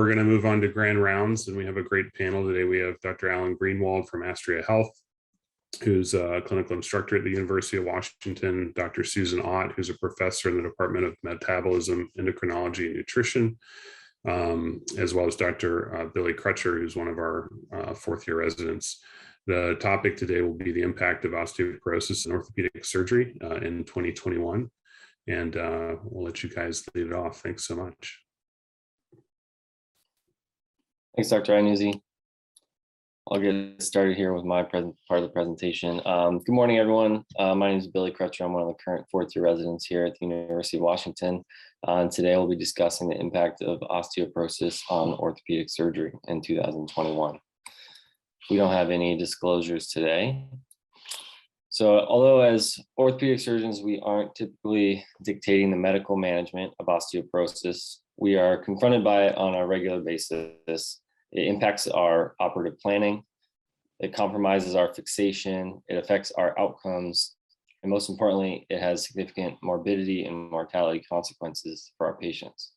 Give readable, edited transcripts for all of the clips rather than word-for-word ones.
we're going to move on to grand rounds, and we have a great panel today. We have Dr. Alan Greenwald from Astria Health, who's a clinical instructor at the University of Washington, Dr. Susan Ott, who's a professor in the Department of Metabolism, Endocrinology, and Nutrition, as well as Dr. Billy Crutcher, who's one of our fourth-year residents. The topic today will be the impact of osteoporosis in orthopedic surgery in 2021, and we'll let you guys lead it off. Thanks so much. Thanks, Dr. Iannuzzi. I'll get started here with my part of the presentation. Good morning, everyone. My name is Billy Crutcher. I'm one of the current fourth-year residents here at the University of Washington. And today we'll be discussing the impact of osteoporosis on orthopedic surgery in 2021. We don't have any disclosures today. So although as orthopedic surgeons, we aren't typically dictating the medical management of osteoporosis, we are confronted by it on a regular basis. It impacts our operative planning, it compromises our fixation, it affects our outcomes, and most importantly, it has significant morbidity and mortality consequences for our patients.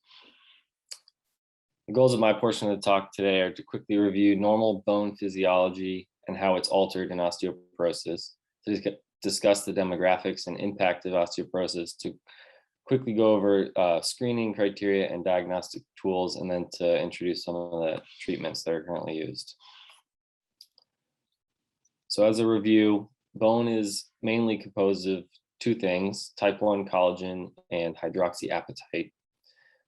The goals of my portion of the talk today are to quickly review normal bone physiology and how it's altered in osteoporosis, to discuss the demographics and impact of osteoporosis, to quickly go over screening criteria and diagnostic tools, and then to introduce some of the treatments that are currently used. So as a review, bone is mainly composed of two things: type 1 collagen and hydroxyapatite.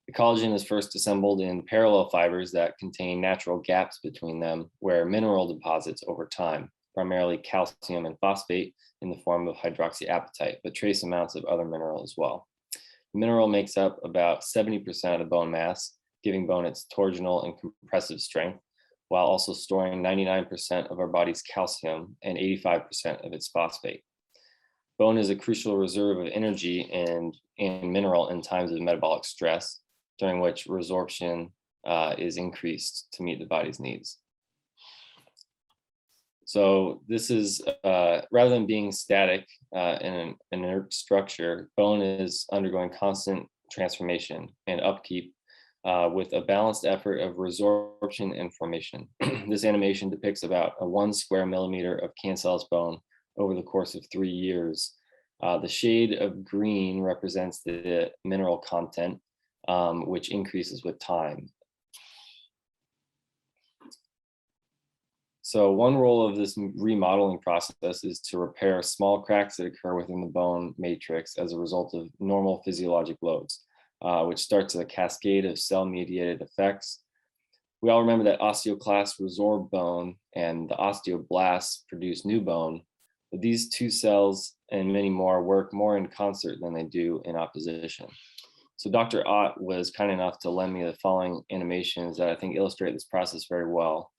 The collagen is first assembled in parallel fibers that contain natural gaps between them, where mineral deposits over time, primarily calcium and phosphate in the form of hydroxyapatite, but trace amounts of other mineral as well. Mineral makes up about 70% of the bone mass, giving bone its torsional and compressive strength, while also storing 99% of our body's calcium and 85% of its phosphate. Bone is a crucial reserve of energy and mineral in times of metabolic stress, during which resorption is increased to meet the body's needs. So this is, rather than being static in an inert structure, bone is undergoing constant transformation and upkeep with a balanced effort of resorption and formation. This animation depicts about a 1 square millimeter of cancellous bone over the course of 3 years. The shade of green represents the mineral content, which increases with time. So one role of this remodeling process is to repair small cracks that occur within the bone matrix as a result of normal physiologic loads, which starts a cascade of cell-mediated effects. We all remember that osteoclasts resorb bone and the osteoblasts produce new bone, but these two cells and many more work more in concert than they do in opposition. So Dr. Ott was kind enough to lend me the following animations that I think illustrate this process very well.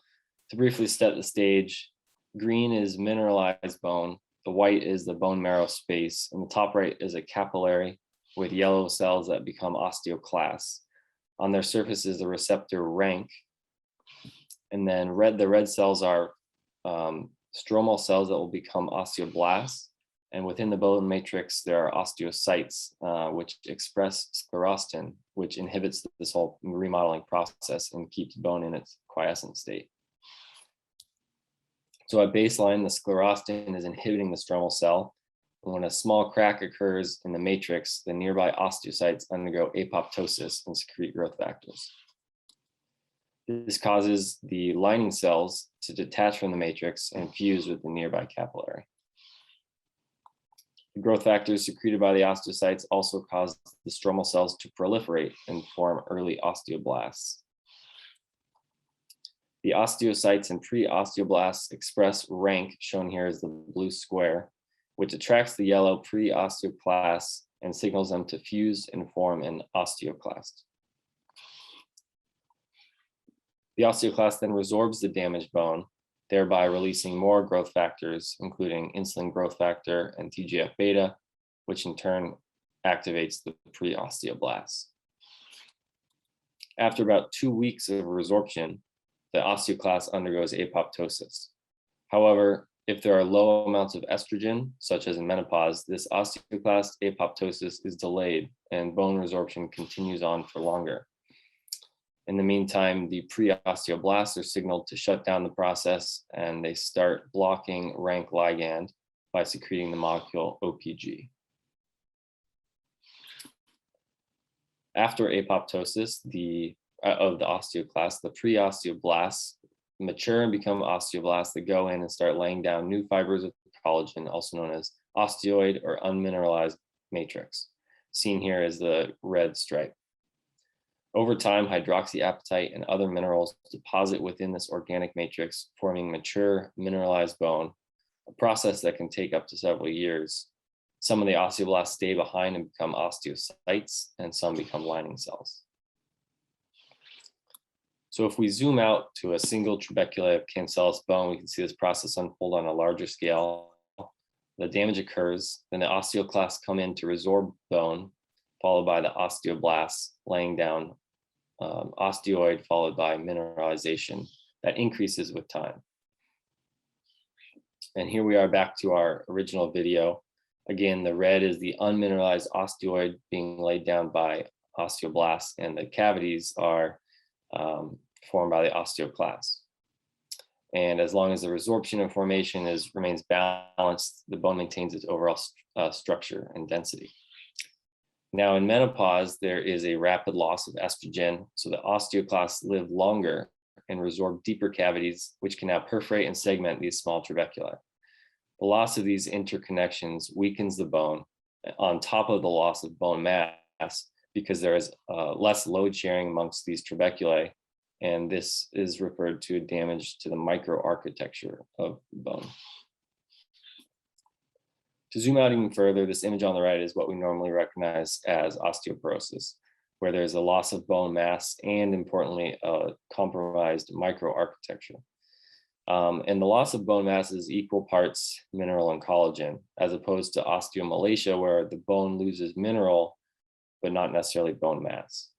To briefly set the stage, green is mineralized bone, the white is the bone marrow space, and the top right is a capillary with yellow cells that become osteoclasts. On their surface is the receptor rank, and then the red cells are stromal cells that will become osteoblasts, and within the bone matrix there are osteocytes, which express sclerostin, which inhibits this whole remodeling process and keeps bone in its quiescent state. So at baseline, the sclerostin is inhibiting the stromal cell. And when a small crack occurs in the matrix, the nearby osteocytes undergo apoptosis and secrete growth factors. This causes the lining cells to detach from the matrix and fuse with the nearby capillary. The growth factors secreted by the osteocytes also cause the stromal cells to proliferate and form early osteoblasts. The osteocytes and pre-osteoblasts express rank, shown here as the blue square, which attracts the yellow pre-osteoclasts and signals them to fuse and form an osteoclast. The osteoclast then resorbs the damaged bone, thereby releasing more growth factors, including insulin growth factor and TGF-beta, which in turn activates the pre-osteoblasts. After about 2 weeks of resorption, the osteoclast undergoes apoptosis. However, if there are low amounts of estrogen, such as in menopause, this osteoclast apoptosis is delayed and bone resorption continues on for longer. In the meantime, the pre-osteoblasts are signaled to shut down the process, and they start blocking rank ligand by secreting the molecule OPG. After apoptosis of the osteoclast, the pre-osteoblasts mature and become osteoblasts that go in and start laying down new fibers of collagen, also known as osteoid or unmineralized matrix. Seen here is the red stripe. Over time, hydroxyapatite and other minerals deposit within this organic matrix, forming mature mineralized bone, a process that can take up to several years. Some of the osteoblasts stay behind and become osteocytes, and some become lining cells. So if we zoom out to a single trabeculae of cancellous bone, we can see this process unfold on a larger scale. The damage occurs, then the osteoclasts come in to resorb bone, followed by the osteoblasts laying down osteoid, followed by mineralization that increases with time. And here we are back to our original video. Again, the red is the unmineralized osteoid being laid down by osteoblasts, and the cavities are formed by the osteoclasts. And as long as the resorption and formation remains balanced, the bone maintains its overall structure and density. Now in menopause, there is a rapid loss of estrogen, so the osteoclasts live longer and resorb deeper cavities, which can now perforate and segment these small trabeculae. The loss of these interconnections weakens the bone on top of the loss of bone mass, because there is less load sharing amongst these trabeculae, and this is referred to damage to the microarchitecture of the bone. To zoom out even further, this image on the right is what we normally recognize as osteoporosis, where there's a loss of bone mass and, importantly, a compromised microarchitecture. And the loss of bone mass is equal parts mineral and collagen, as opposed to osteomalacia, where the bone loses mineral, but not necessarily bone mass.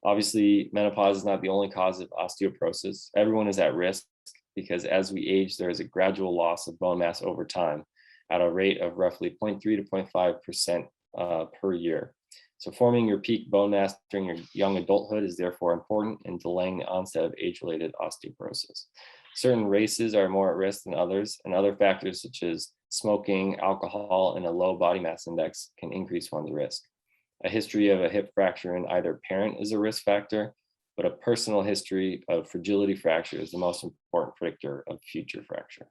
Obviously, menopause is not the only cause of osteoporosis. Everyone is at risk because as we age, there is a gradual loss of bone mass over time at a rate of roughly 0.3 to 0.5% per year. So forming your peak bone mass during your young adulthood is therefore important in delaying the onset of age-related osteoporosis. Certain races are more at risk than others, and other factors such as smoking, alcohol, and a low body mass index can increase one's risk. A history of a hip fracture in either parent is a risk factor, but a personal history of fragility fracture is the most important predictor of future fracture.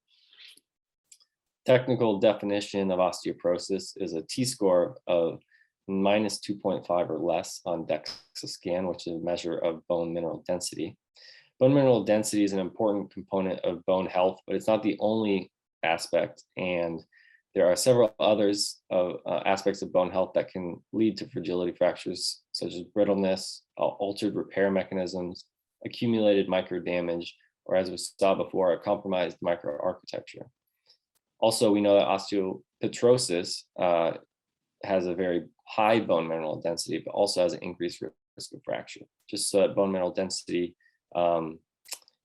Technical definition of osteoporosis is a T-score of minus 2.5 or less on DEXA scan, which is a measure of bone mineral density. Bone mineral density is an important component of bone health, but it's not the only aspect, and there are several others of aspects of bone health that can lead to fragility fractures, such as brittleness, altered repair mechanisms, accumulated microdamage, or as we saw before, a compromised microarchitecture. Also, we know that osteoporosis has a very high bone mineral density, but also has an increased risk of fracture. Just so that bone mineral density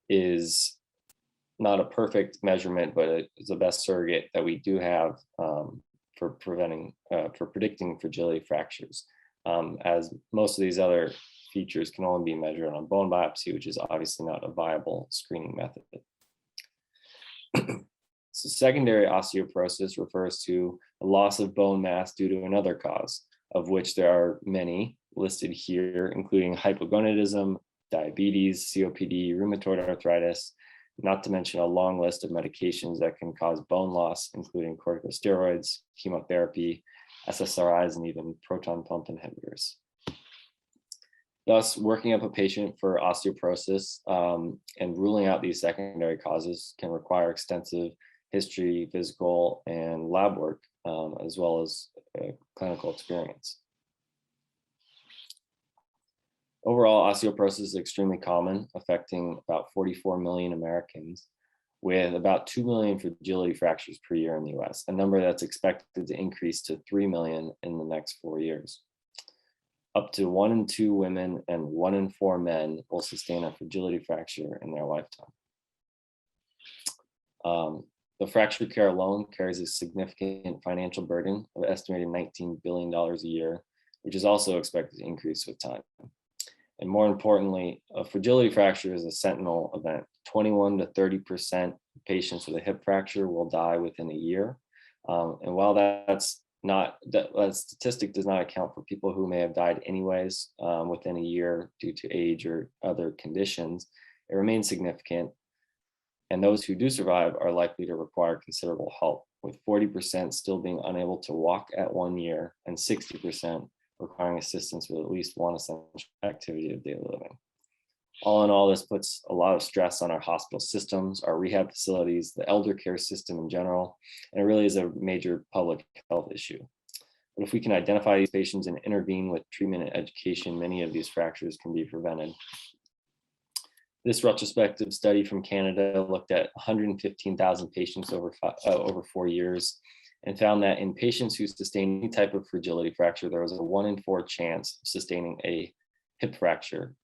is not a perfect measurement, but it's the best surrogate that we do have for predicting fragility fractures, as most of these other features can only be measured on bone biopsy, which is obviously not a viable screening method. So secondary osteoporosis refers to a loss of bone mass due to another cause, of which there are many listed here, including hypogonadism, diabetes, COPD, rheumatoid arthritis, not to mention a long list of medications that can cause bone loss, including corticosteroids, chemotherapy, SSRIs, and even proton pump inhibitors. Thus, working up a patient for osteoporosis and ruling out these secondary causes can require extensive history, physical, and lab work, as well as clinical experience. Overall, osteoporosis is extremely common, affecting about 44 million Americans, with about 2 million fragility fractures per year in the US, a number that's expected to increase to 3 million in the next 4 years. Up to 1 in 2 women and 1 in 4 men will sustain a fragility fracture in their lifetime. The fracture care alone carries a significant financial burden of estimated $19 billion a year, which is also expected to increase with time. And more importantly, a fragility fracture is a sentinel event. 21 to 30% of patients with a hip fracture will die within a year. And while that statistic does not account for people who may have died anyways within a year due to age or other conditions, it remains significant. And those who do survive are likely to require considerable help, with 40% still being unable to walk at 1 year and 60% requiring assistance with at least one essential activity of daily living. All in all, this puts a lot of stress on our hospital systems, our rehab facilities, the elder care system in general, and it really is a major public health issue. But if we can identify these patients and intervene with treatment and education, many of these fractures can be prevented. This retrospective study from Canada looked at 115,000 patients over 4 years and found that in patients who sustained any type of fragility fracture, there was a 1 in 4 chance of sustaining a hip fracture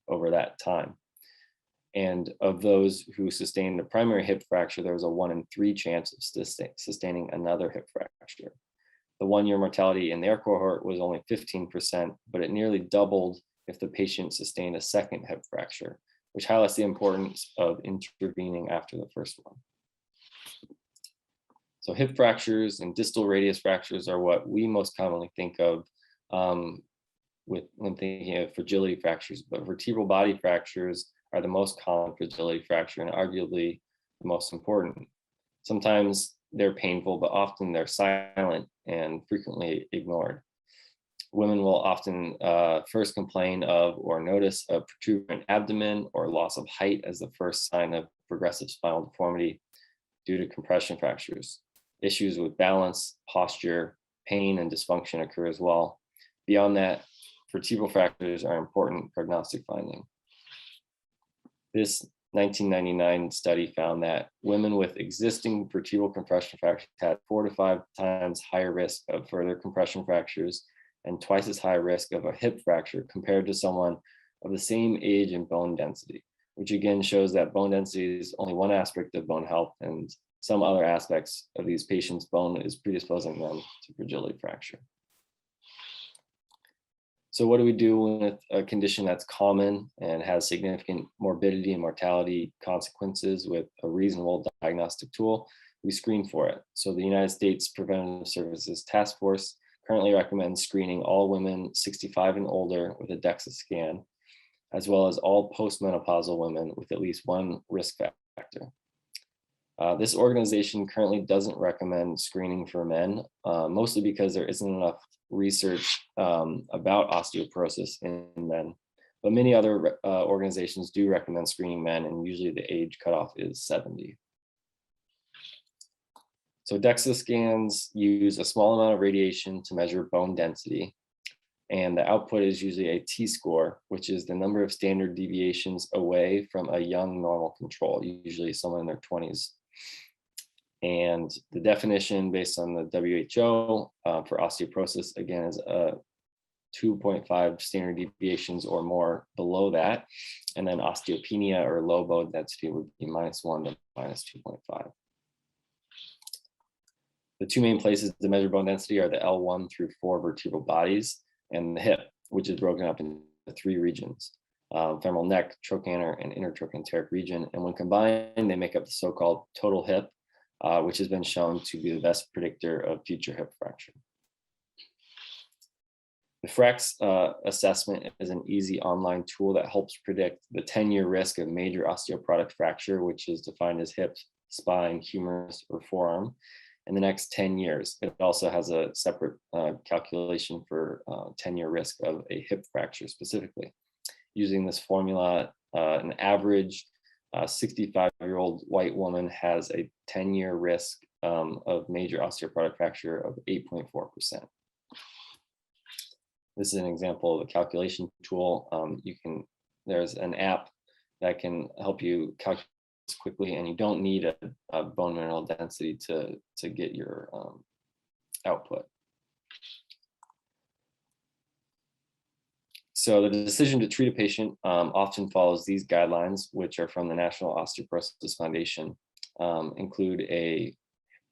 over that time. And of those who sustained a primary hip fracture, there was a 1 in 3 chance of sustaining another hip fracture. The 1-year mortality in their cohort was only 15%, but it nearly doubled if the patient sustained a second hip fracture, which highlights the importance of intervening after the first one. So hip fractures and distal radius fractures are what we most commonly think of when thinking of fragility fractures, but vertebral body fractures are the most common fragility fracture and arguably the most important. Sometimes they're painful, but often they're silent and frequently ignored. Women will often first complain of or notice a protuberant abdomen or loss of height as the first sign of progressive spinal deformity due to compression fractures. Issues with balance, posture, pain, and dysfunction occur as well. Beyond that, vertebral fractures are important prognostic finding. This 1999 study found that women with existing vertebral compression fractures had 4 to 5 times higher risk of further compression fractures and twice as high risk of a hip fracture compared to someone of the same age and bone density, which again shows that bone density is only one aspect of bone health, and some other aspects of these patients' bone is predisposing them to fragility fracture. So what do we do with a condition that's common and has significant morbidity and mortality consequences with a reasonable diagnostic tool? We screen for it. So the United States Preventive Services Task Force currently recommends screening all women 65 and older with a DEXA scan, as well as all postmenopausal women with at least one risk factor. This organization currently doesn't recommend screening for men, mostly because there isn't enough research about osteoporosis in men. But many other organizations do recommend screening men, and usually the age cutoff is 70. So DEXA scans use a small amount of radiation to measure bone density, and the output is usually a T-score, which is the number of standard deviations away from a young normal control, usually someone in their 20s. And the definition based on the WHO for osteoporosis, again, is 2.5 standard deviations or more below that. And then osteopenia or low bone density would be -1 to -2.5. The two main places to measure bone density are the L1 through 4 vertebral bodies and the hip, which is broken up into 3 regions, femoral neck, trochanter, and intertrochanteric region. And when combined, they make up the so-called total hip, which has been shown to be the best predictor of future hip fracture. The FRAX assessment is an easy online tool that helps predict the 10-year risk of major osteoporotic fracture, which is defined as hip, spine, humerus, or forearm, in the next 10 years. It also has a separate calculation for 10-year risk of a hip fracture specifically. Using this formula, an average 65-year-old white woman has a 10-year risk of major osteoporotic fracture of 8.4%. This is an example of a calculation tool. There's an app that can help you calculate this quickly, and you don't need a bone mineral density to get your output. So the decision to treat a patient often follows these guidelines, which are from the National Osteoporosis Foundation, include a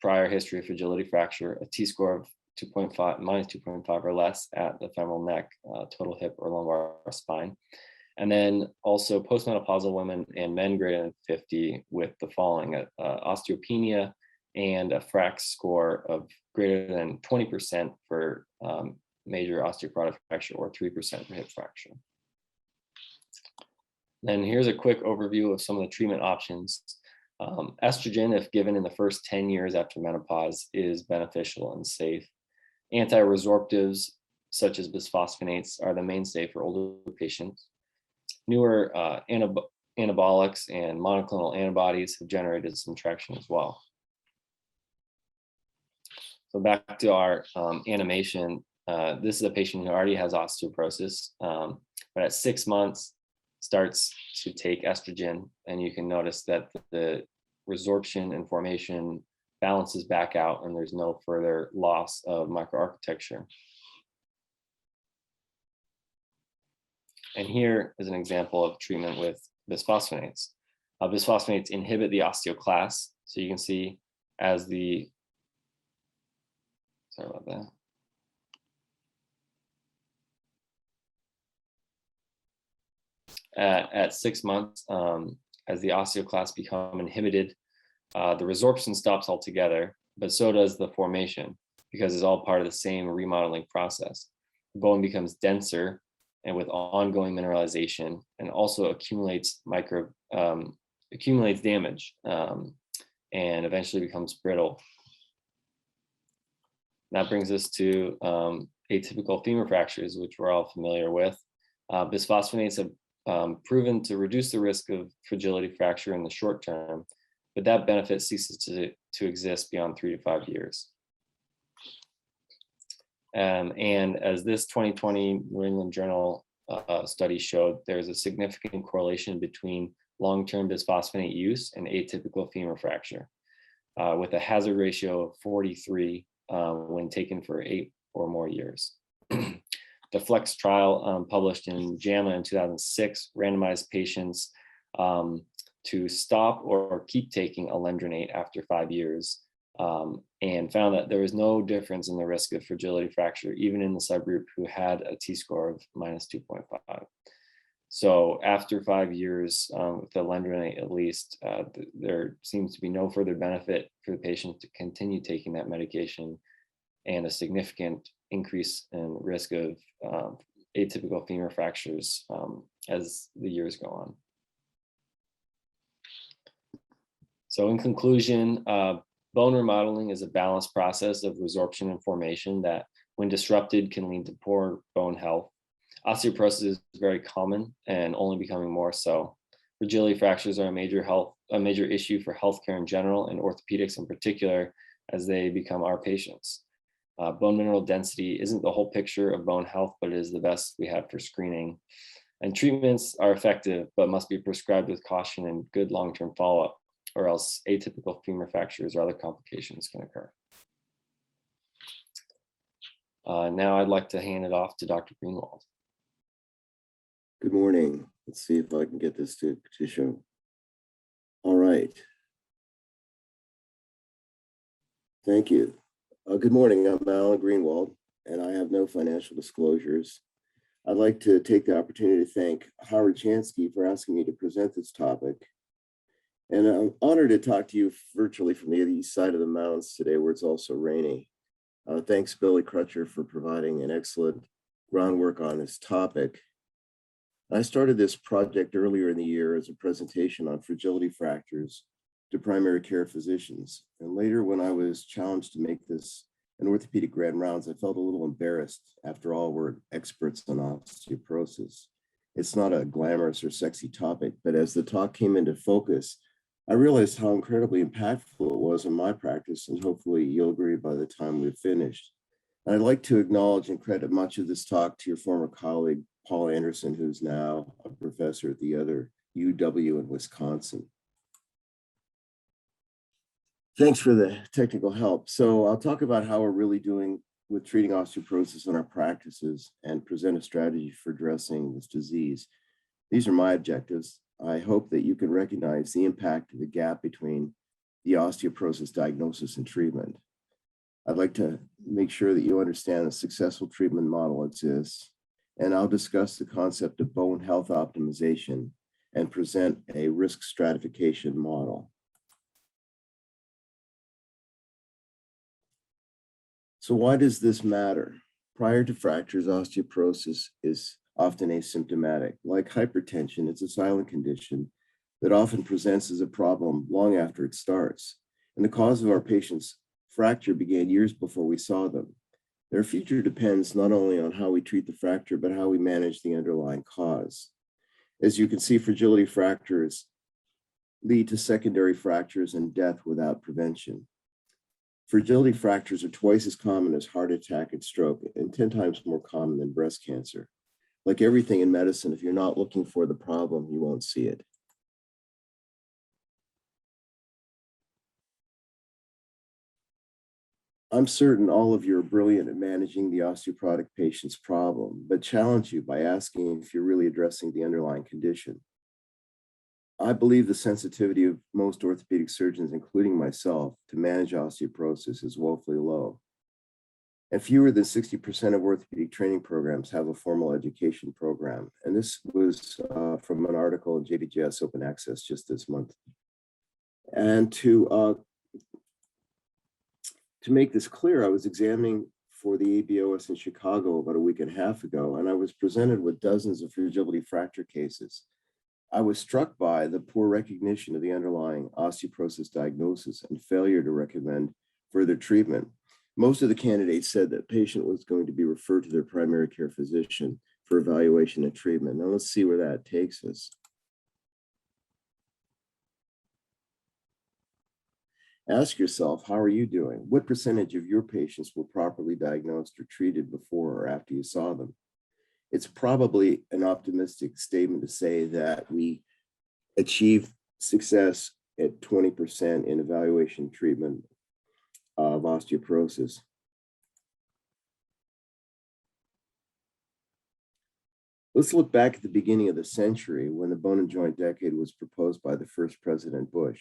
prior history of fragility fracture, a T-score of minus 2.5 or less at the femoral neck, total hip or lumbar spine. And then also postmenopausal women and men greater than 50 with the following: osteopenia and a FRAX score of greater than 20% for major osteoporotic fracture or 3% for hip fracture. Then here's a quick overview of some of the treatment options. Estrogen, if given in the first 10 years after menopause, is beneficial and safe. Anti-resorptives such as bisphosphonates are the mainstay for older patients. Newer anabolics and monoclonal antibodies have generated some traction as well. So back to our animation, this is a patient who already has osteoporosis, but at 6 months starts to take estrogen, and you can notice that the resorption and formation balances back out and there's no further loss of microarchitecture. And here is an example of treatment with bisphosphonates. Bisphosphonates inhibit the osteoclast. So you can see as the, sorry about that. At 6 months, as the osteoclasts become inhibited, the resorption stops altogether, but so does the formation because it's all part of the same remodeling process. The bone becomes denser and with ongoing mineralization, and also accumulates damage and eventually becomes brittle. That brings us to atypical femur fractures, which we're all familiar with. Bisphosphonates have proven to reduce the risk of fragility fracture in the short term, but that benefit ceases to exist beyond 3 to 5 years. And as this 2020 New England Journal study showed, there's a significant correlation between long-term bisphosphonate use and atypical femur fracture, with a hazard ratio of 43 when taken for 8 or more years. The FLEX trial published in JAMA in 2006 randomized patients to stop or keep taking alendronate after 5 years, and found that there was no difference in the risk of fragility fracture, even in the subgroup who had a T-score of minus 2.5. So after 5 years with alendronate, at least, there seems to be no further benefit for the patient to continue taking that medication, and a significant increase in risk of atypical femur fractures as the years go on. So in conclusion, bone remodeling is a balanced process of resorption and formation that, when disrupted, can lead to poor bone health. Osteoporosis is very common and only becoming more so. Fragility fractures are a major issue for healthcare in general, and orthopedics in particular, as they become our patients. Bone mineral density isn't the whole picture of bone health, but it is the best we have for screening. And treatments are effective, but must be prescribed with caution and good long-term follow-up, or else atypical femur fractures or other complications can occur. Now I'd like to hand it off to Dr. Greenwald. Good morning. Let's see if I can get this to show. All right. Thank you. Good morning. I'm Alan Greenwald, and I have no financial disclosures. I'd like to take the opportunity to thank Howard Chansky for asking me to present this topic. And I'm honored to talk to you virtually from the east side of the mountains today, where it's also rainy. Thanks, Billy Crutcher, for providing an excellent groundwork on this topic. I started this project earlier in the year as a presentation on fragility fractures to primary care physicians. And later, when I was challenged to make this an orthopedic grand rounds, I felt a little embarrassed. After all, we're experts on osteoporosis. It's not a glamorous or sexy topic, but as the talk came into focus, I realized how incredibly impactful it was in my practice, and hopefully you'll agree by the time we've finished. And I'd like to acknowledge and credit much of this talk to your former colleague, Paul Anderson, who's now a professor at the other UW in Wisconsin. Thanks for the technical help. So I'll talk about how we're really doing with treating osteoporosis in our practices and present a strategy for addressing this disease. These are my objectives. I hope that you can recognize the impact of the gap between the osteoporosis diagnosis and treatment. I'd like to make sure that you understand a successful treatment model exists, and I'll discuss the concept of bone health optimization and present a risk stratification model. So why does this matter? Prior to fractures, osteoporosis is often asymptomatic. Like hypertension, it's a silent condition that often presents as a problem long after it starts. And the cause of our patients' fracture began years before we saw them. Their future depends not only on how we treat the fracture, but how we manage the underlying cause. As you can see, fragility fractures lead to secondary fractures and death without prevention. Fragility fractures are twice as common as heart attack and stroke, and 10 times more common than breast cancer. Like everything in medicine, if you're not looking for the problem, you won't see it. I'm certain all of you are brilliant at managing the osteoporotic patient's problem, but challenge you by asking if you're really addressing the underlying condition. I believe the sensitivity of most orthopedic surgeons, including myself, to manage osteoporosis is woefully low. And fewer than 60% of orthopedic training programs have a formal education program. And this was from an article in JBJS Open Access just this month. And to make this clear, I was examining for the ABOS in Chicago about a week and a half ago, and I was presented with dozens of fragility fracture cases. I was struck by the poor recognition of the underlying osteoporosis diagnosis and failure to recommend further treatment. Most of the candidates said that the patient was going to be referred to their primary care physician for evaluation and treatment. Now let's see where that takes us. Ask yourself, how are you doing? What percentage of your patients were properly diagnosed or treated before or after you saw them? It's probably an optimistic statement to say that we achieve success at 20% in evaluation treatment of osteoporosis. Let's look back at the beginning of the century when the bone and joint decade was proposed by the first President Bush.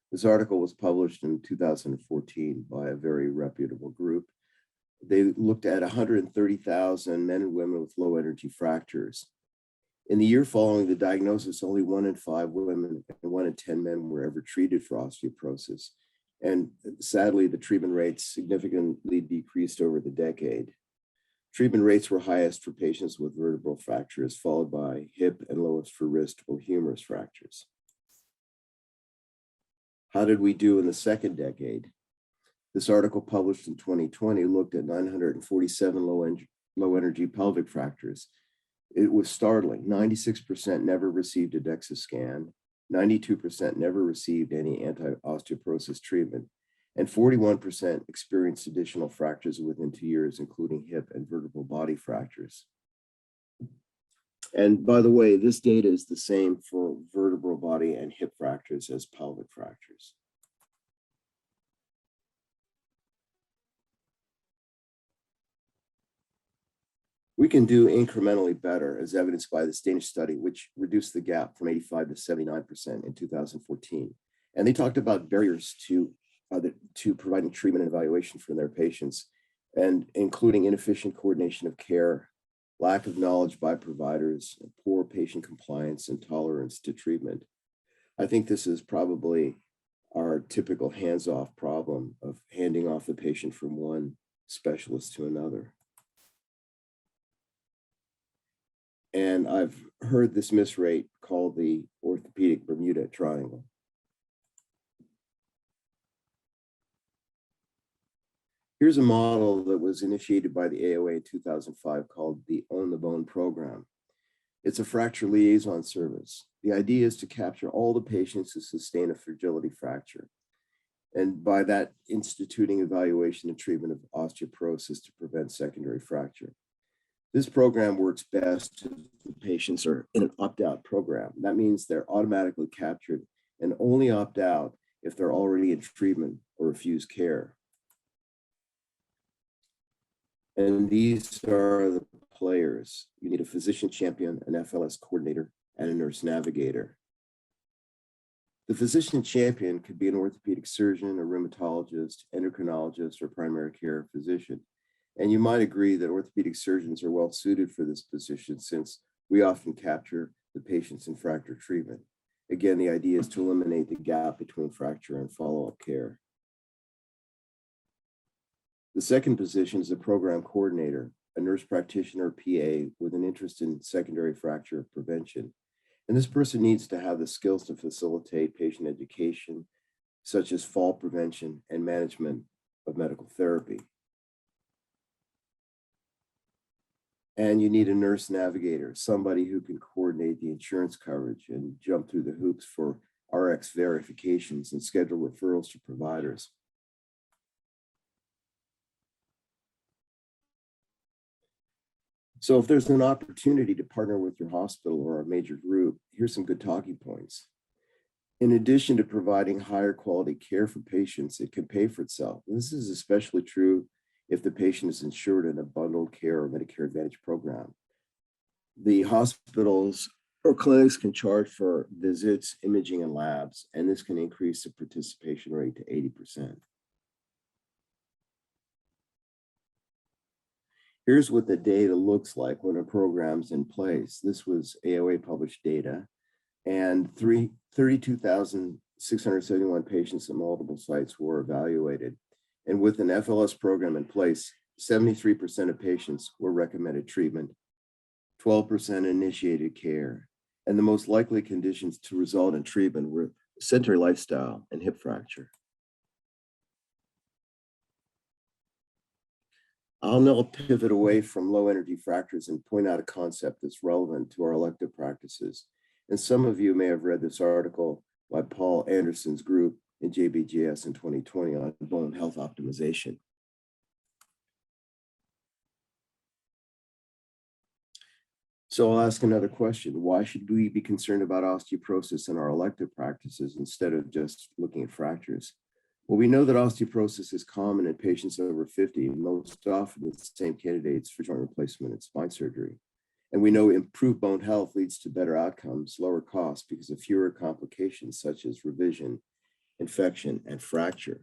This article was published in 2014 by a very reputable group. They looked at 130,000 men and women with low energy fractures. In the year following the diagnosis, only 1 in 5 women and 1 in 10 men were ever treated for osteoporosis. And sadly, the treatment rates significantly decreased over the decade. Treatment rates were highest for patients with vertebral fractures, followed by hip, and lowest for wrist or humerus fractures. How did we do in the second decade? This article published in 2020 looked at 947 low energy pelvic fractures. It was startling. 96% never received a DEXA scan, 92% never received any anti-osteoporosis treatment, and 41% experienced additional fractures within 2 years, including hip and vertebral body fractures. And by the way, this data is the same for vertebral body and hip fractures as pelvic fractures. We can do incrementally better, as evidenced by this Danish study, which reduced the gap from 85 to 79% in 2014. And they talked about barriers to providing treatment and evaluation for their patients, and including inefficient coordination of care, lack of knowledge by providers, poor patient compliance, and tolerance to treatment. I think this is probably our typical hands-off problem of handing off the patient from one specialist to another. And I've heard this miss rate called the orthopedic Bermuda Triangle. Here's a model that was initiated by the AOA in 2005 called the Own the Bone program. It's a fracture liaison service. The idea is to capture all the patients who sustain a fragility fracture, and by that, instituting evaluation and treatment of osteoporosis to prevent secondary fracture. This program works best if the patients are in an opt-out program. That means they're automatically captured and only opt out if they're already in treatment or refuse care. And these are the players. You need a physician champion, an FLS coordinator, and a nurse navigator. The physician champion could be an orthopedic surgeon, a rheumatologist, endocrinologist, or primary care physician. And you might agree that orthopedic surgeons are well suited for this position since we often capture the patients in fracture treatment. Again, the idea is to eliminate the gap between fracture and follow-up care. The second position is a program coordinator, a nurse practitioner, PA, with an interest in secondary fracture prevention. And this person needs to have the skills to facilitate patient education, such as fall prevention and management of medical therapy. And you need a nurse navigator, somebody who can coordinate the insurance coverage and jump through the hoops for RX verifications and schedule referrals to providers. So if there's an opportunity to partner with your hospital or a major group, here's some good talking points. In addition to providing higher quality care for patients, it can pay for itself. And this is especially true if the patient is insured in a bundled care or Medicare Advantage program. The hospitals or clinics can charge for visits, imaging, and labs, and this can increase the participation rate to 80%. Here's what the data looks like when a program's in place. This was AOA published data, and 32,671 patients at multiple sites were evaluated. And with an FLS program in place, 73% of patients were recommended treatment, 12% initiated care, and the most likely conditions to result in treatment were sedentary lifestyle and hip fracture. I'll now pivot away from low energy fractures and point out a concept that's relevant to our elective practices. And some of you may have read this article by Paul Anderson's group in JBJS in 2020 on bone health optimization. So I'll ask another question. Why should we be concerned about osteoporosis in our elective practices instead of just looking at fractures? Well, we know that osteoporosis is common in patients over 50, most often the same candidates for joint replacement and spine surgery. And we know improved bone health leads to better outcomes, lower costs because of fewer complications such as revision, infection, and fracture.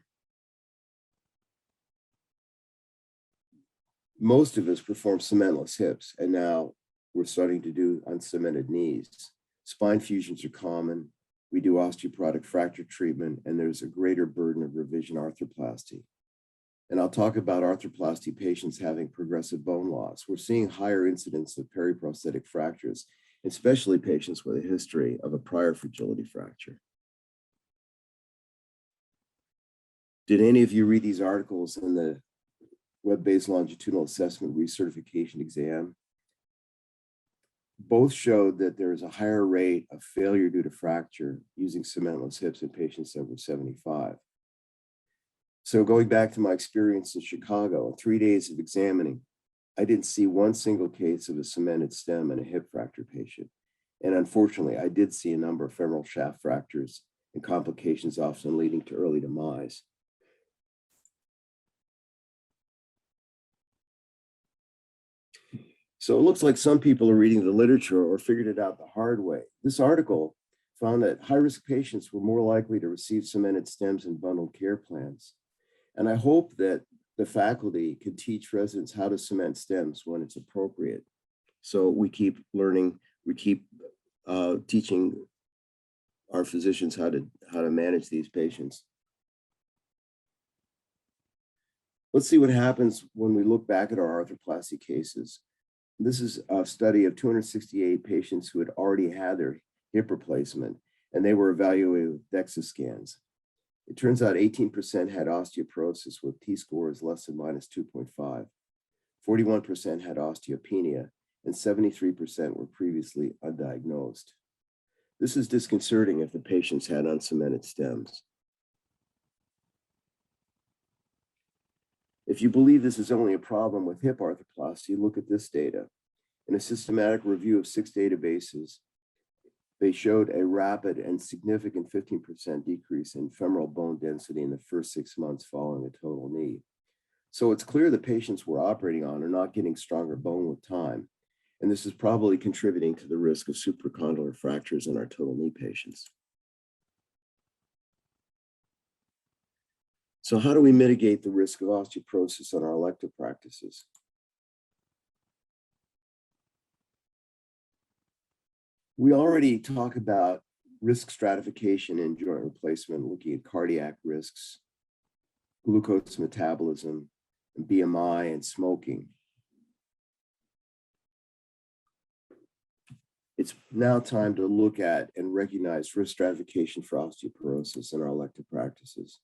Most of us perform cementless hips, and now we're starting to do uncemented knees. Spine fusions are common. We do osteoporotic fracture treatment, and there's a greater burden of revision arthroplasty. And I'll talk about arthroplasty patients having progressive bone loss. We're seeing higher incidence of periprosthetic fractures, especially patients with a history of a prior fragility fracture. Did any of you read these articles in the web-based longitudinal assessment recertification exam? Both showed that there is a higher rate of failure due to fracture using cementless hips in patients over 75. So going back to my experience in Chicago, in 3 days of examining, I didn't see one single case of a cemented stem in a hip fracture patient. And unfortunately, I did see a number of femoral shaft fractures and complications often leading to early demise. So it looks like some people are reading the literature or figured it out the hard way. This article found that high-risk patients were more likely to receive cemented stems in bundled care plans. And I hope that the faculty can teach residents how to cement stems when it's appropriate. So we keep learning, we keep teaching our physicians how to manage these patients. Let's see what happens when we look back at our arthroplasty cases. This is a study of 268 patients who had already had their hip replacement, and they were evaluated with DEXA scans. It turns out 18% had osteoporosis with t-scores less than -2.5. 41% had osteopenia, and 73% were previously undiagnosed. This is disconcerting if the patients had uncemented stems. If you believe this is only a problem with hip arthroplasty, look at this data. In a systematic review of 6 databases, they showed a rapid and significant 15% decrease in femoral bone density in the first 6 months following a total knee. So it's clear the patients we're operating on are not getting stronger bone with time. And this is probably contributing to the risk of supracondylar fractures in our total knee patients. So how do we mitigate the risk of osteoporosis on our elective practices? We already talk about risk stratification in joint replacement, looking at cardiac risks, glucose metabolism, and BMI, and smoking. It's now time to look at and recognize risk stratification for osteoporosis in our elective practices.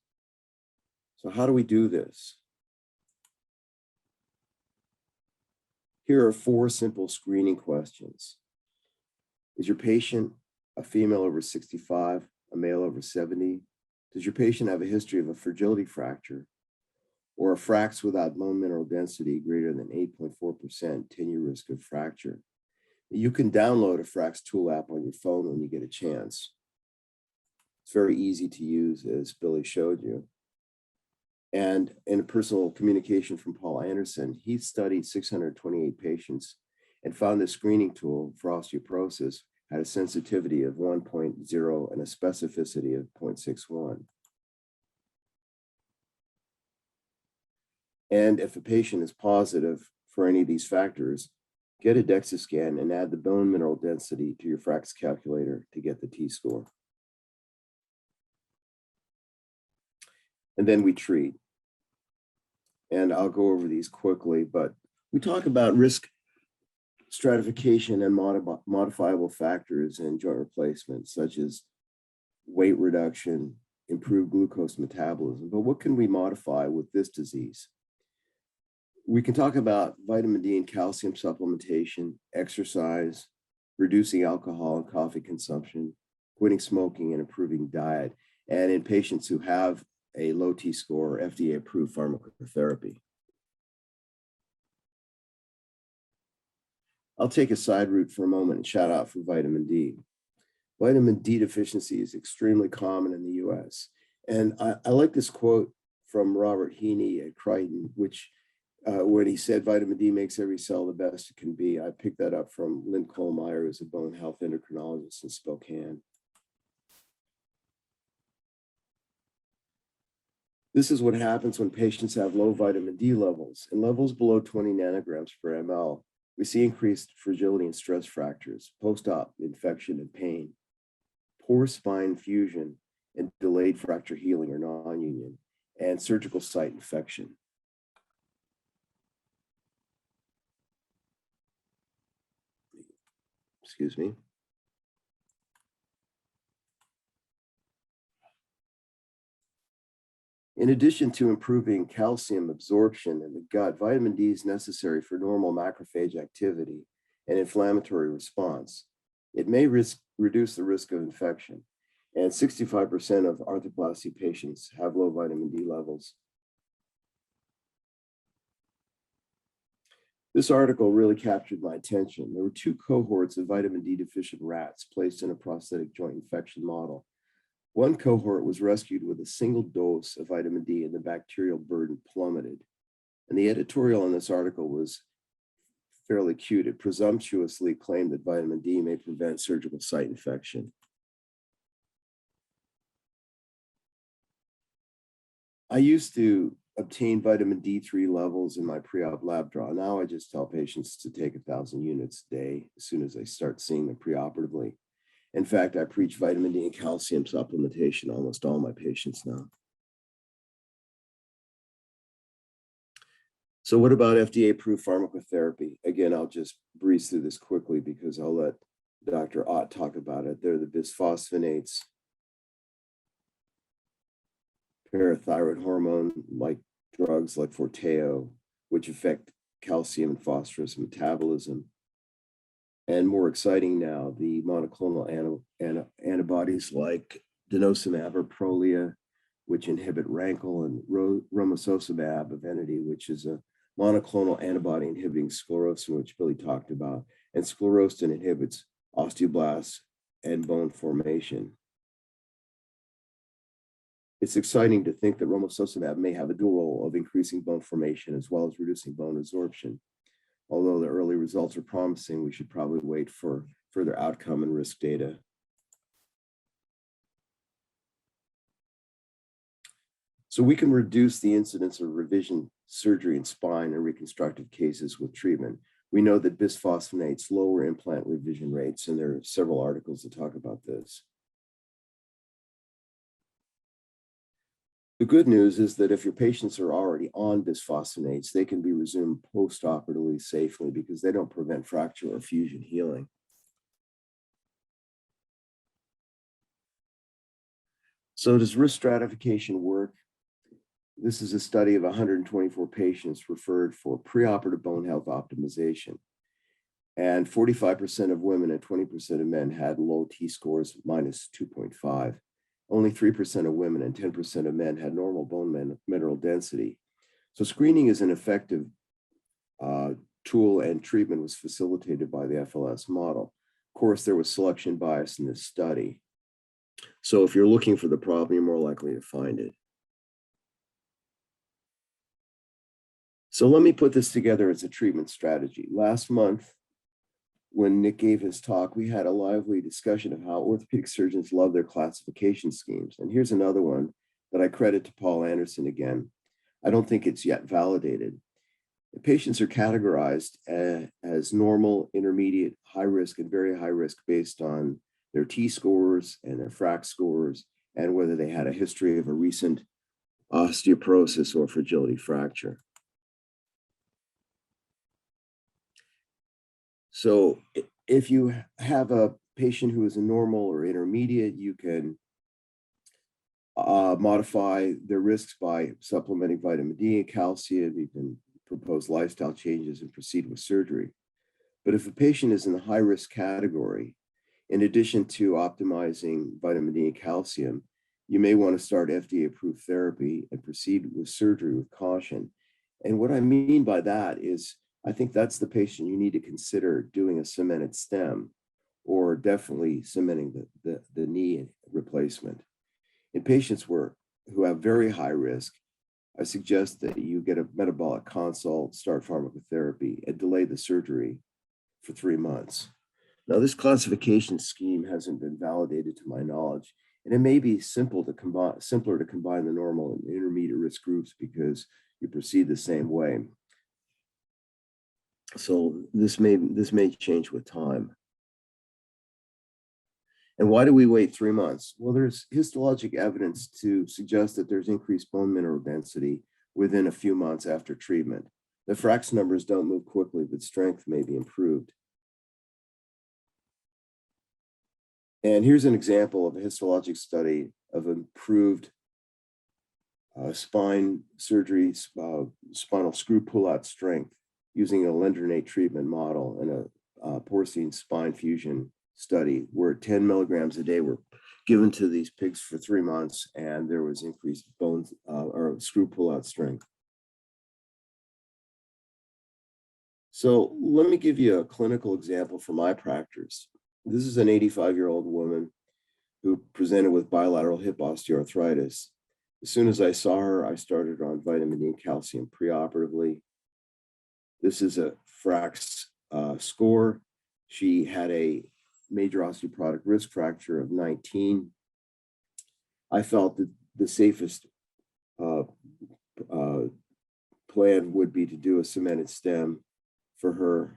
So how do we do this? Here are 4 simple screening questions. Is your patient a female over 65, a male over 70? Does your patient have a history of a fragility fracture or a FRAX without bone mineral density greater than 8.4% 10-year risk of fracture? You can download a FRAX tool app on your phone when you get a chance. It's very easy to use, as Billy showed you. And in a personal communication from Paul Anderson, he studied 628 patients and found the screening tool for osteoporosis had a sensitivity of 1.0 and a specificity of 0.61. And if a patient is positive for any of these factors, get a DEXA scan and add the bone mineral density to your FRAX calculator to get the T-score. And then we treat. And I'll go over these quickly, but we talk about risk stratification and modifiable factors in joint replacement, such as weight reduction, improved glucose metabolism. But what can we modify with this disease? We can talk about vitamin D and calcium supplementation, exercise, reducing alcohol and coffee consumption, quitting smoking, and improving diet. And in patients who have a low T-score, FDA-approved pharmacotherapy. I'll take a side route for a moment and shout out for vitamin D. Vitamin D deficiency is extremely common in the US. And I like this quote from Robert Heaney at Crichton, which when he said vitamin D makes every cell the best it can be. I picked that up from Lynn Kohlmeyer, who's a bone health endocrinologist in Spokane. This is what happens when patients have low vitamin D levels. In levels below 20 nanograms per ml, we see increased fragility and stress fractures, post-op infection and pain, poor spine fusion, and delayed fracture healing or non-union, and surgical site infection. Excuse me. In addition to improving calcium absorption in the gut, vitamin D is necessary for normal macrophage activity and inflammatory response. It may reduce the risk of infection, and 65% of arthroplasty patients have low vitamin D levels. This article really captured my attention. There were 2 cohorts of vitamin D deficient rats placed in a prosthetic joint infection model. One cohort was rescued with a single dose of vitamin D and the bacterial burden plummeted. And the editorial in this article was fairly cute. It presumptuously claimed that vitamin D may prevent surgical site infection. I used to obtain vitamin D3 levels in my pre-op lab draw. Now I just tell patients to take 1,000 units a day as soon as I start seeing them preoperatively. In fact, I preach vitamin D and calcium supplementation to almost all my patients now. So what about FDA-approved pharmacotherapy? Again, I'll just breeze through this quickly because I'll let Dr. Ott talk about it. They're the bisphosphonates, parathyroid hormone-like drugs like Forteo, which affect calcium and phosphorus metabolism. And more exciting now, the monoclonal antibodies like denosumab or Prolia, which inhibit rankle, and Romosozumab, Evenity, which is a monoclonal antibody inhibiting sclerostin, which Billy talked about. And sclerostin inhibits osteoblasts and bone formation. It's exciting to think that Romosozumab may have a dual role of increasing bone formation as well as reducing bone resorption. Although the early results are promising, we should probably wait for further outcome and risk data. So we can reduce the incidence of revision surgery in spine and reconstructive cases with treatment. We know that bisphosphonates lower implant revision rates, and there are several articles that talk about this. The good news is that if your patients are already on bisphosphonates, they can be resumed post-operatively safely because they don't prevent fracture or fusion healing. So does risk stratification work? This is a study of 124 patients referred for preoperative bone health optimization. And 45% of women and 20% of men had low T-scores minus 2.5. Only 3% of women and 10% of men had normal bone mineral density. So screening is an effective tool, and treatment was facilitated by the FLS model. Of course, there was selection bias in this study. So if you're looking for the problem, you're more likely to find it. So let me put this together as a treatment strategy. Last month, when Nick gave his talk, we had a lively discussion of how orthopedic surgeons love their classification schemes. And here's another one that I credit to Paul Anderson again. I don't think it's yet validated. The patients are categorized as normal, intermediate, high risk, and very high risk based on their T-scores and their FRAX scores, and whether they had a history of a recent osteoporosis or fragility fracture. So if you have a patient who is a normal or intermediate, you can modify their risks by supplementing vitamin D and calcium. You can propose lifestyle changes and proceed with surgery. But if a patient is in the high risk category, in addition to optimizing vitamin D and calcium, you may want to start FDA-approved therapy and proceed with surgery with caution. And what I mean by that is, I think that's the patient you need to consider doing a cemented stem, or definitely cementing the knee replacement. In patients who have very high risk, I suggest that you get a metabolic consult, start pharmacotherapy, and delay the surgery for 3 months. Now, this classification scheme hasn't been validated to my knowledge, and it may be simpler to combine the normal and intermediate risk groups because you proceed the same way. So this may change with time. And why do we wait 3 months? Well, there's histologic evidence to suggest that there's increased bone mineral density within a few months after treatment. The FRAX numbers don't move quickly, but strength may be improved. And here's an example of a histologic study of improved spine surgery, spinal screw pull-out strength using a alendronate treatment model and a porcine spine fusion study where 10 milligrams a day were given to these pigs for 3 months, and there was increased bone or screw pull-out strength. So let me give you a clinical example from my practice. This is an 85-year-old woman who presented with bilateral hip osteoarthritis. As soon as I saw her, I started her on vitamin D and calcium preoperatively. This is a FRAX score. She had a major osteoporotic risk fracture of 19. I felt that the safest plan would be to do a cemented stem for her.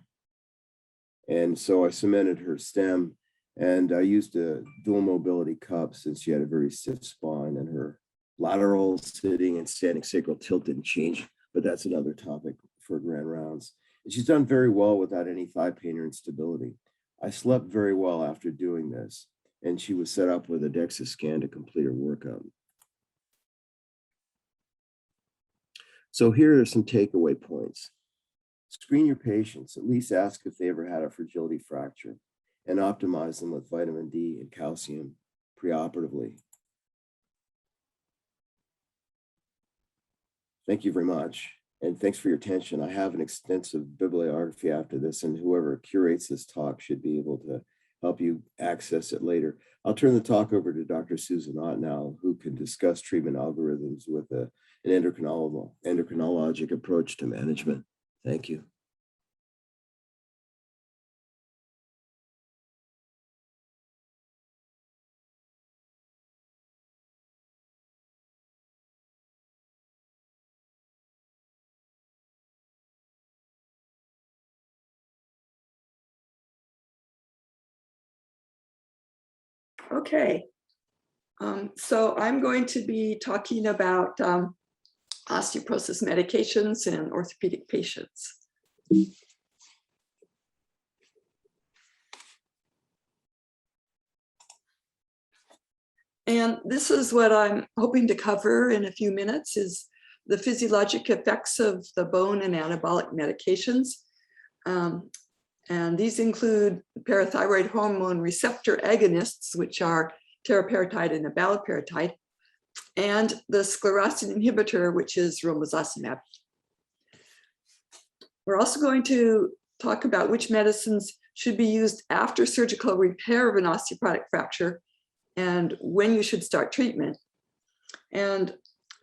And so I cemented her stem, and I used a dual mobility cup since she had a very stiff spine, and her lateral sitting and standing sacral tilt didn't change, but that's another topic for grand rounds. And she's done very well without any thigh pain or instability. I slept very well after doing this, and she was set up with a DEXA scan to complete her workup. So here are some takeaway points. Screen your patients, at least ask if they ever had a fragility fracture, and optimize them with vitamin D and calcium preoperatively. Thank you very much, and thanks for your attention. I have an extensive bibliography after this, and whoever curates this talk should be able to help you access it later. I'll turn the talk over to Dr. Susan Ott now, who can discuss treatment algorithms with an endocrinologic approach to management. Thank you. Okay, so I'm going to be talking about osteoporosis medications in orthopedic patients. And this is what I'm hoping to cover in a few minutes, is the physiologic effects of the bone and anabolic medications. And these include parathyroid hormone receptor agonists, which are teriparatide and abaloparatide, and the sclerostin inhibitor, which is romosozumab. We're also going to talk about which medicines should be used after surgical repair of an osteoporotic fracture and when you should start treatment. And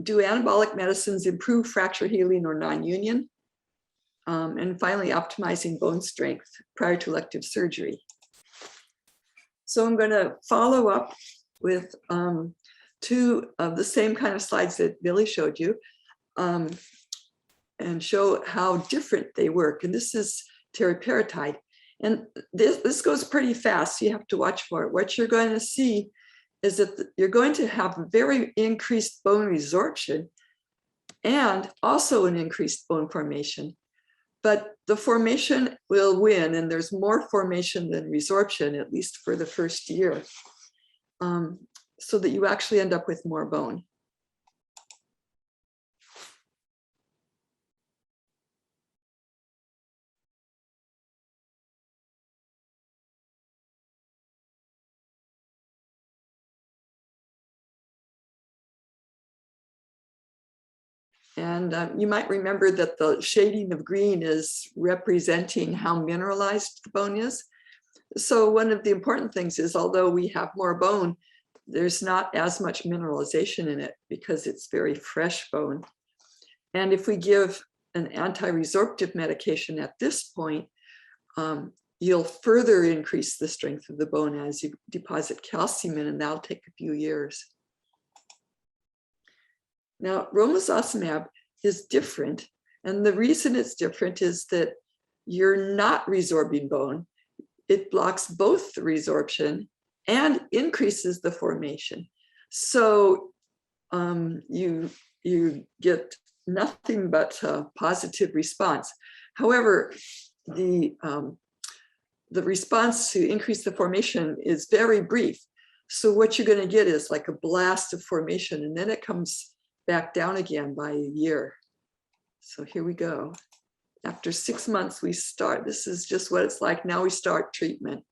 do anabolic medicines improve fracture healing or non-union? And finally, optimizing bone strength prior to elective surgery. So I'm going to follow up with two of the same kind of slides that Billy showed you, and show how different they work. And this is teriparatide. And this goes pretty fast, so you have to watch for it. What you're going to see is that you're going to have a very increased bone resorption and also an increased bone formation. But the formation will win, and there's more formation than resorption, at least for the first year, so that you actually end up with more bone. And you might remember that the shading of green is representing how mineralized the bone is. So one of the important things is, although we have more bone, there's not as much mineralization in it because it's very fresh bone. And if we give an anti-resorptive medication at this point, you'll further increase the strength of the bone as you deposit calcium in, and that'll take a few years. Now, romosozumab is different, and the reason it's different is that you're not resorbing bone. It blocks both the resorption and increases the formation. So you get nothing but a positive response. However, the response to increase the formation is very brief. So what you're going to get is like a blast of formation, and then it comes back down again by a year. So here we go. After 6 months, we start. This is just what it's like. Now we start treatment.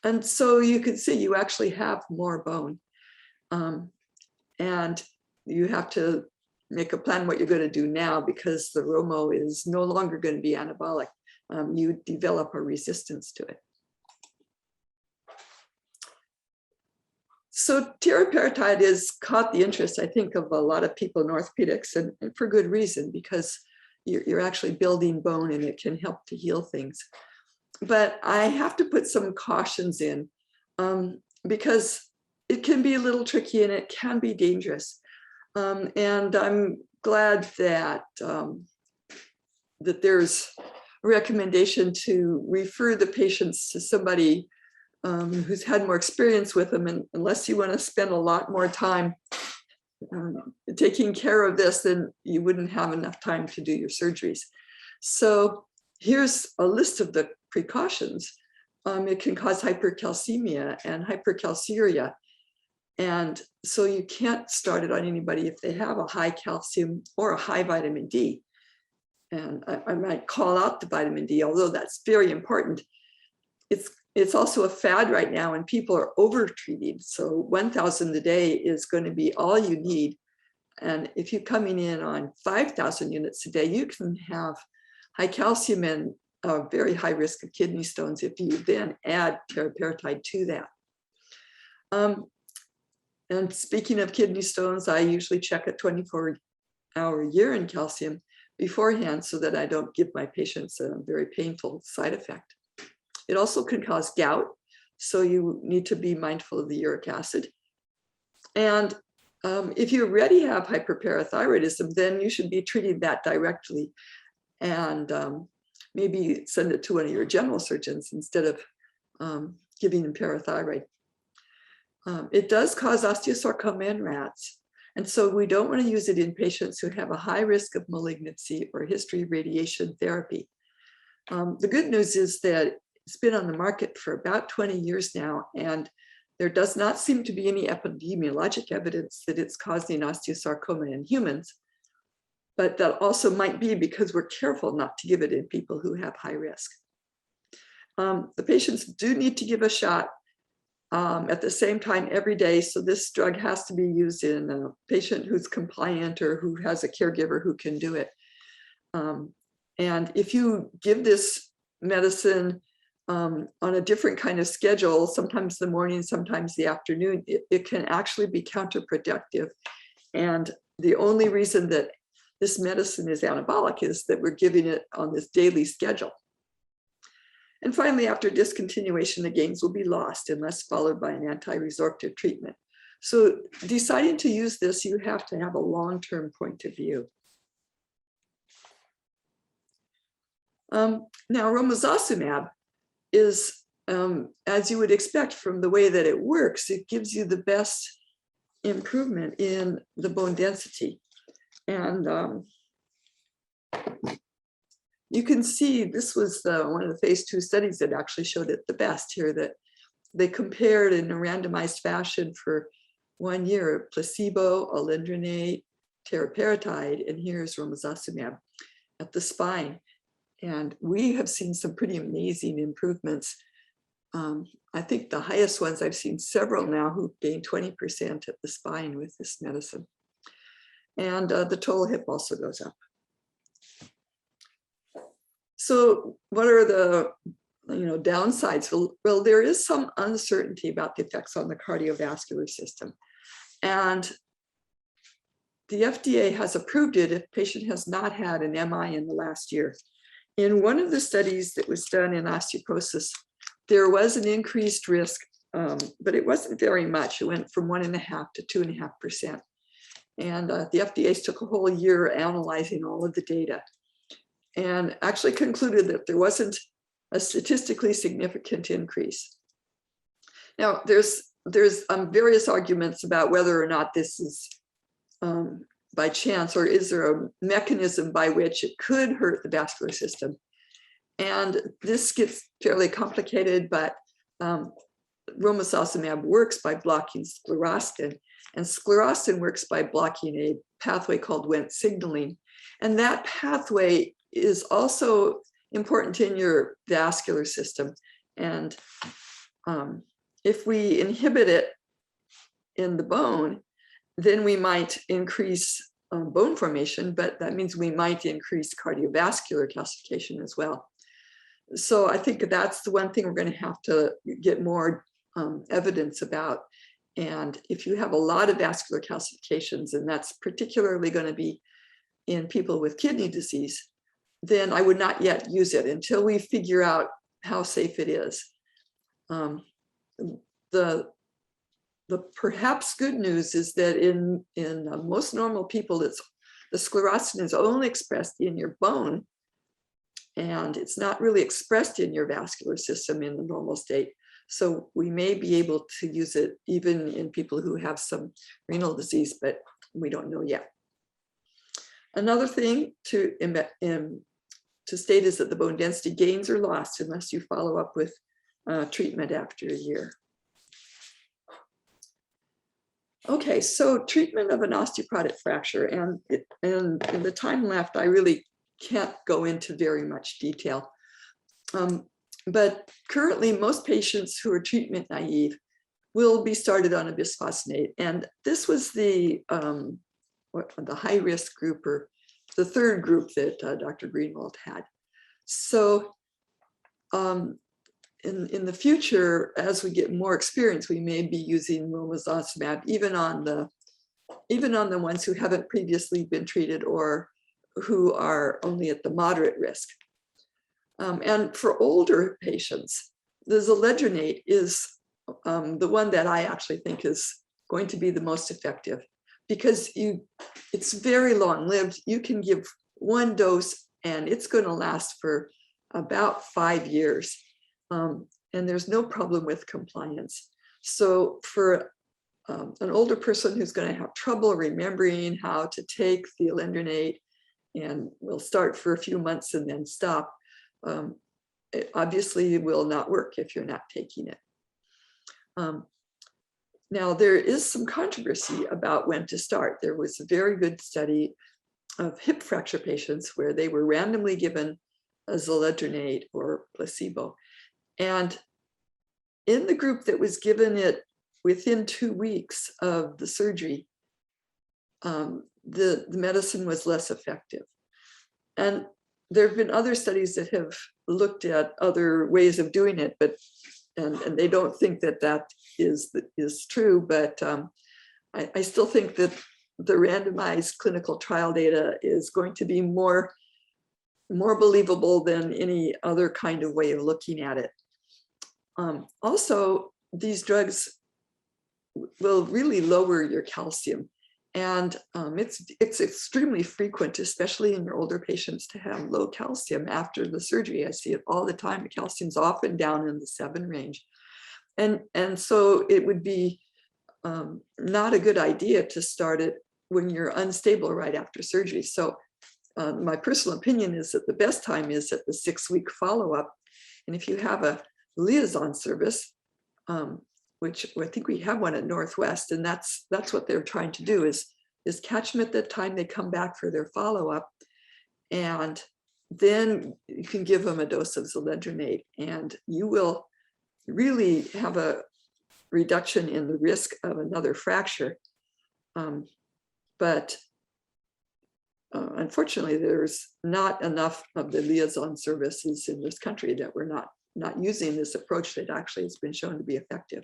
And so you can see you actually have more bone. And you have to make a plan what you're going to do now, because the Romo is no longer going to be anabolic. You develop a resistance to it. So teriparatide has caught the interest, I think, of a lot of people in orthopedics, and for good reason, because you're actually building bone and it can help to heal things. But I have to put some cautions in, because it can be a little tricky and it can be dangerous. And I'm glad that, that there's a recommendation to refer the patients to somebody who's had more experience with them, and unless you want to spend a lot more time taking care of this, then you wouldn't have enough time to do your surgeries. So here's a list of the precautions. It can cause hypercalcemia and hypercalciuria. And so you can't start it on anybody if they have a high calcium or a high vitamin D. And I might call out the vitamin D, although that's very important. It's also a fad right now, and people are over-treated. So 1,000 a day is going to be all you need. And if you're coming in on 5,000 units a day, you can have high calcium and a very high risk of kidney stones if you then add teriparatide to that. And speaking of kidney stones, I usually check a 24-hour urine calcium beforehand so that I don't give my patients a very painful side effect. It also can cause gout, so you need to be mindful of the uric acid. And if you already have hyperparathyroidism, then you should be treating that directly. and maybe send it to one of your general surgeons instead of giving them parathyroid. It does cause osteosarcoma in rats. And so we don't want to use it in patients who have a high risk of malignancy or history of radiation therapy. The good news is that it's been on the market for about 20 years now, and there does not seem to be any epidemiologic evidence that it's causing osteosarcoma in humans. But that also might be because we're careful not to give it in people who have high risk. The patients do need to give a shot at the same time every day. So this drug has to be used in a patient who's compliant or who has a caregiver who can do it. And if you give this medicine on a different kind of schedule, sometimes the morning, sometimes the afternoon, it can actually be counterproductive. And the only reason that this medicine is anabolic is that we're giving it on this daily schedule. And finally, after discontinuation, the gains will be lost unless followed by an anti-resorptive treatment. So deciding to use this, you have to have a long-term point of view. Now, Romosozumab is, as you would expect from the way that it works, it gives you the best improvement in the bone density. And you can see this was one of the phase 2 studies that actually showed it the best here, that they compared in a randomized fashion for 1 year, placebo, alendronate, teriparatide, and here's Romosozumab at the spine. And we have seen some pretty amazing improvements. I think the highest ones, I've seen several now who gained 20% at the spine with this medicine. And the total hip also goes up. So what are the downsides? Well, there is some uncertainty about the effects on the cardiovascular system. And the FDA has approved it if the patient has not had an MI in the last year. In one of the studies that was done in osteoporosis, there was an increased risk, but it wasn't very much. It went from 1.5% to 2.5%. And the FDA took a whole year analyzing all of the data and actually concluded that there wasn't a statistically significant increase. Now, there's various arguments about whether or not this is by chance, or is there a mechanism by which it could hurt the vascular system? And this gets fairly complicated, but Romosozumab works by blocking sclerostin, and sclerostin works by blocking a pathway called Wnt signaling. And that pathway is also important in your vascular system. And if we inhibit it in the bone, then we might increase bone formation, but that means we might increase cardiovascular calcification as well. So I think that's the one thing we're going to have to get more evidence about. And if you have a lot of vascular calcifications, and that's particularly going to be in people with kidney disease, then I would not yet use it until we figure out how safe it is. The perhaps good news is that in most normal people, the sclerostin is only expressed in your bone, and it's not really expressed in your vascular system in the normal state. So we may be able to use it even in people who have some renal disease, but we don't know yet. Another thing to state is that the bone density gains are lost unless you follow up with treatment after a year. Okay, so treatment of an osteoporotic fracture, and in the time left, I really can't go into very much detail. But currently, most patients who are treatment naive will be started on a bisphosphonate. And this was the high-risk group, or the third group that Dr. Greenwald had. So in the future, as we get more experience, we may be using Romosozumab even on the ones who haven't previously been treated or who are only at the moderate risk. And for older patients, the zoledronate is the one that I actually think is going to be the most effective, because it's very long-lived. You can give one dose and it's going to last for about 5 years. And there's no problem with compliance. So for an older person who's going to have trouble remembering how to take the alendronate and will start for a few months and then stop, it obviously will not work if you're not taking it. Now, there is some controversy about when to start. There was a very good study of hip fracture patients where they were randomly given a zoledronate or placebo. And in the group that was given it within 2 weeks of the surgery, the medicine was less effective. And there have been other studies that have looked at other ways of doing it, but and they don't think that that is true. But I still think that the randomized clinical trial data is going to be more believable than any other kind of way of looking at it. Also, these drugs will really lower your calcium. And it's extremely frequent, especially in your older patients, to have low calcium after the surgery. I see it all the time. The calcium's often down in the 7 range. And so it would be not a good idea to start it when you're unstable right after surgery. So my personal opinion is that the best time is at the 6-week follow-up. And if you have a liaison service, which I think we have one at Northwest, and that's what they're trying to do is catch them at the time they come back for their follow-up, and then you can give them a dose of zoledronate, and you will really have a reduction in the risk of another fracture. But unfortunately, there's not enough of the liaison services in this country that we're not using this approach that actually has been shown to be effective.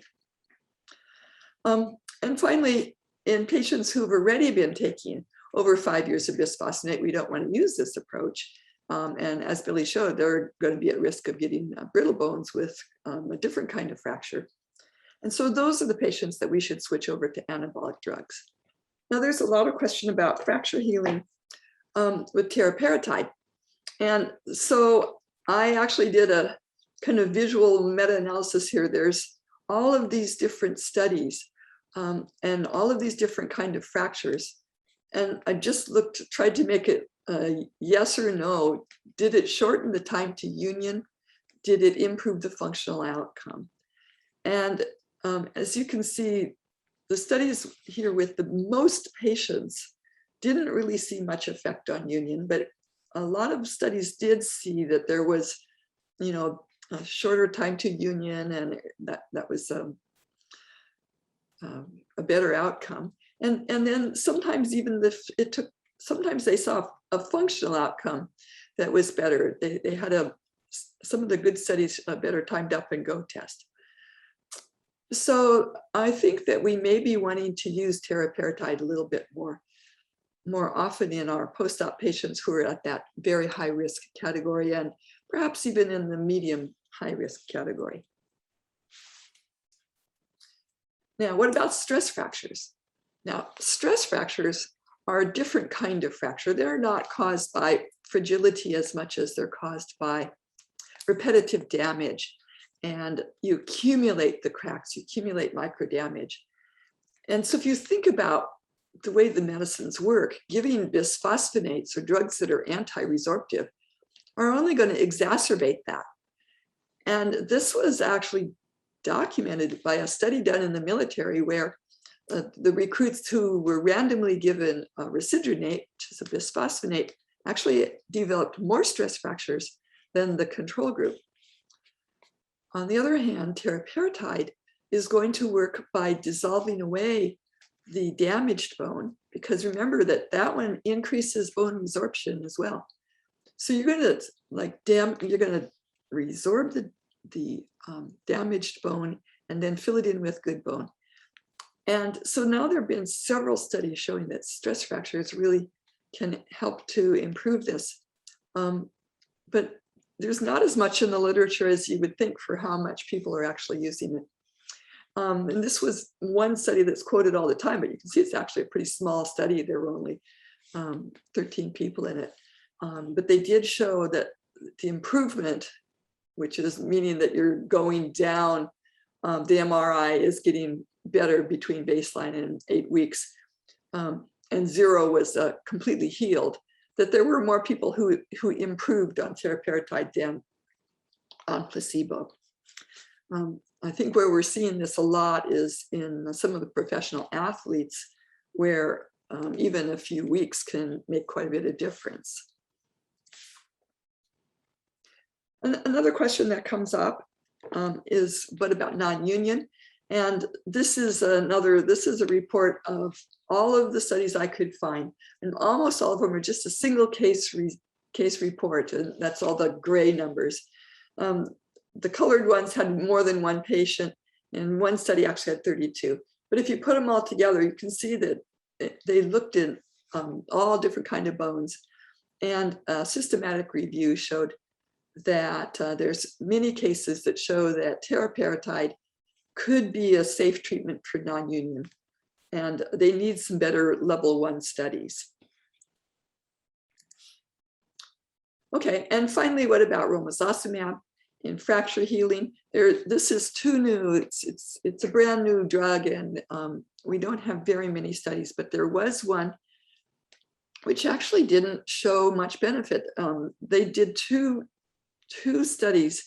And finally, in patients who've already been taking over 5 years of bisphosphonate, we don't want to use this approach. And as Billy showed, they're going to be at risk of getting brittle bones with a different kind of fracture. And so those are the patients that we should switch over to anabolic drugs. Now, there's a lot of question about fracture healing with teriparatide. And so I actually did a kind of visual meta-analysis here. There's all of these different studies and all of these different kind of fractures. And I just tried to make it yes or no. Did it shorten the time to union? Did it improve the functional outcome? And as you can see, the studies here with the most patients didn't really see much effect on union, but a lot of studies did see that there was, a shorter time to union, and that was a better outcome. And then sometimes even sometimes they saw a functional outcome that was better. They had some of the good studies better timed up and go test. So I think that we may be wanting to use teriparatide a little bit more often in our post-op patients who are at that very high risk category, and perhaps even in the medium high risk category. Now, what about stress fractures? Now, stress fractures are a different kind of fracture. They're not caused by fragility as much as they're caused by repetitive damage. And you accumulate the cracks, you accumulate micro damage. And so if you think about the way the medicines work, giving bisphosphonates or drugs that are anti-resorptive are only going to exacerbate that. And this was actually documented by a study done in the military where the recruits who were randomly given risidronate, which is a bisphosphonate, actually developed more stress fractures than the control group. On the other hand, teriparatide is going to work by dissolving away the damaged bone, because remember that one increases bone resorption as well. So you're going to resorb the damaged bone and then fill it in with good bone. And so now there have been several studies showing that stress fractures really can help to improve this. But there's not as much in the literature as you would think for how much people are actually using it. And this was one study that's quoted all the time, but you can see it's actually a pretty small study. There were only 13 people in it. But they did show that the improvement, which is meaning that you're going down, the MRI is getting better between baseline and 8 weeks, and 0 was completely healed, that there were more people who improved on teriparatide than on placebo. I think where we're seeing this a lot is in some of the professional athletes, where even a few weeks can make quite a bit of difference. Another question that comes up is, what about non-union? And this is a report of all of the studies I could find, and almost all of them are just a single case report, and that's all the gray numbers. The colored ones had more than one patient, and one study actually had 32. But if you put them all together, you can see that they looked at all different kinds of bones, and a systematic review showed that there's many cases that show that teriparatide could be a safe treatment for non-union, and they need some better level 1 studies. Okay, and finally, what about Romosozumab in fracture healing? This is too new. It's a brand new drug, and we don't have very many studies, but there was one which actually didn't show much benefit. They did two studies.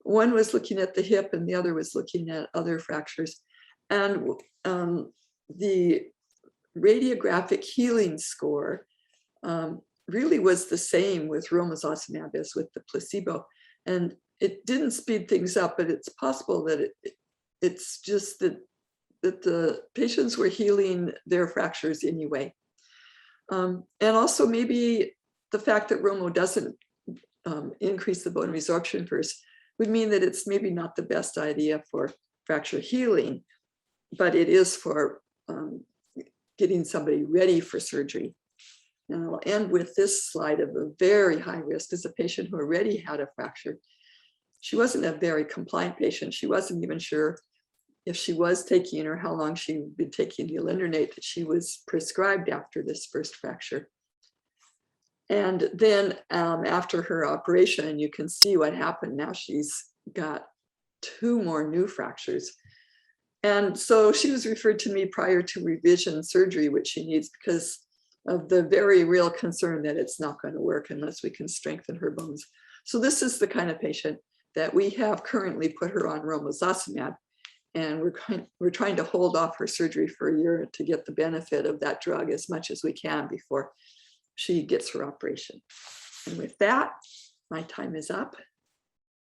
One was looking at the hip and the other was looking at other fractures. And the radiographic healing score really was the same with Romosozumab as with the placebo. And it didn't speed things up, but it's possible that it's just that the patients were healing their fractures anyway. And also maybe the fact that Romo doesn't increase the bone resorption first would mean that it's maybe not the best idea for fracture healing, but it is for getting somebody ready for surgery. And I'll end with this slide of a very high risk. Is a patient who already had a fracture. She wasn't a very compliant patient. She wasn't even sure if she was taking or how long she'd been taking the alendronate that she was prescribed after this first fracture. And then after her operation, you can see what happened. Now she's got 2 more new fractures. And so she was referred to me prior to revision surgery, which she needs because of the very real concern that it's not going to work unless we can strengthen her bones. So this is the kind of patient that we have currently put her on Romosozumab. And we're trying to hold off her surgery for a year to get the benefit of that drug as much as we can before she gets her operation. And with that, my time is up.